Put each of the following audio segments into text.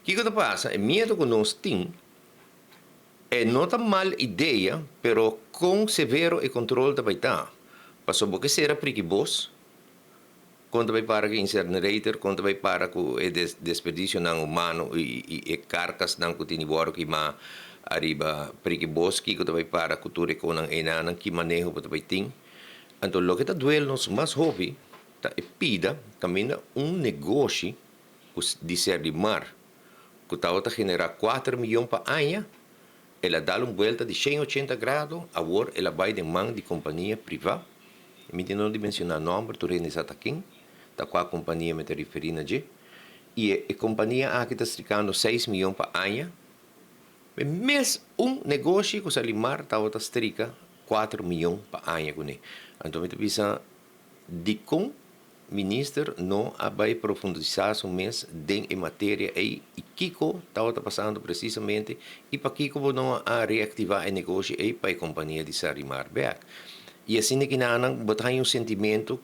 que que passa? É medo que nós temos é não tão mal ideia, pero com severo e controle da baita. Passou porque será preguiçoso, quando vai para que incinerator, quando vai para que é desperdício não humano e carcas não que tem embora que ma arriba preguiçoso que vai para cultura com não enanan que manejo para vai tem. Então, lo que está doendo nos mais hobby, tá é pida, camina negócio de ser de mar, que está generar 4 milhões para ano. Ela dá uma volta de 180 graus, agora ela vai de mão de companhia privada. Me não de mencionar nome, tu reines aqui, da qual a companhia me está referindo aqui. E a companhia aqui está estricando 6 milhões para ano. Mas negócio que o Salimar está estrica 4 milhões para ano. Então, me pensa, de como ministro não vai profundizar o mês em matéria e Kiko está passando precisamente e para Kiko não a reativar o negócio e para a companhia de Sarimar Beck. E assim que não botar um sentimento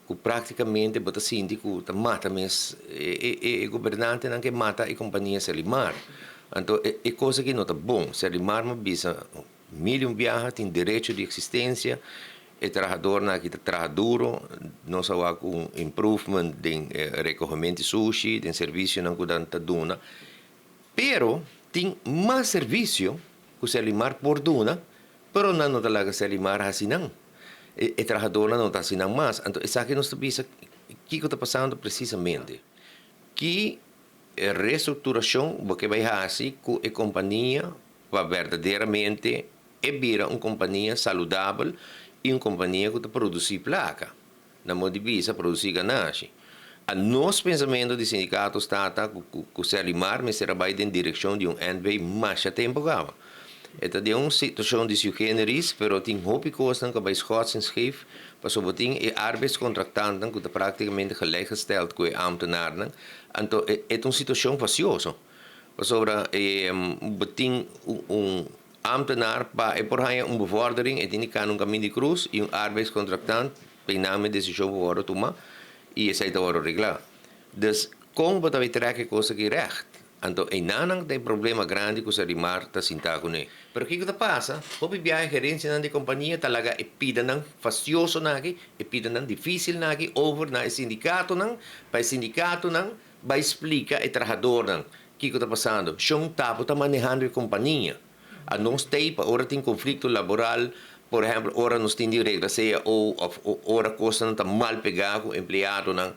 que praticamente botar síndico mata mas o governante não que mata a companhia Sarimar. Então é coisa que não está bom. Sarimar me bisa milhão viaja tem direito de existência. O trabalhador que trabalha duro, não só com improvement em recolhimento de sushi, em serviço não que duna, pero tem mais serviço que se limar por duna, pero não talaga se limar assim não. O trabalhador não está assim não mais. Então, isso aqui nós sabemos o que está passando precisamente. Que a reestruturação que vai fazer com a companhia para verdadeiramente vir uma companhia saudável e uma companhia que produz placa. Na modo de vista, produzir ganância. A nosso pensamento de sindicato está que o Selimar me será vai em direção de NB mais tempo. Então, é uma situação de seu generis, mas tem hobby coisas que vai schotten schrijf, para sobretudo e arbeidscontractanten que praticamente gelijkgesteld com o ambtenaren. Então, é uma situação faciosa. Sobre tem ambtenaar para por hij een bevordering en die kan een camin de cruz e arbeidscontractant bij name decisão worden tomar e essa é hora reglar. Dus como você vai trekken coisa que recht. Então, não tem problema grande com o Sarimar está sentado com ele. Pero o que passa? Houve viagem gerência de companhia talaga e pida não facioso nagi, e pida não difícil nagi over na sindicato não, para sindicato não, vai explicar o trabalhador não. O que está passando? São tapo está manejando a companhia. A nós tem, ora tem conflito laboral, por exemplo, ora nós tem regras, seja ou ora coisa não está mal pegado com o empregado, não,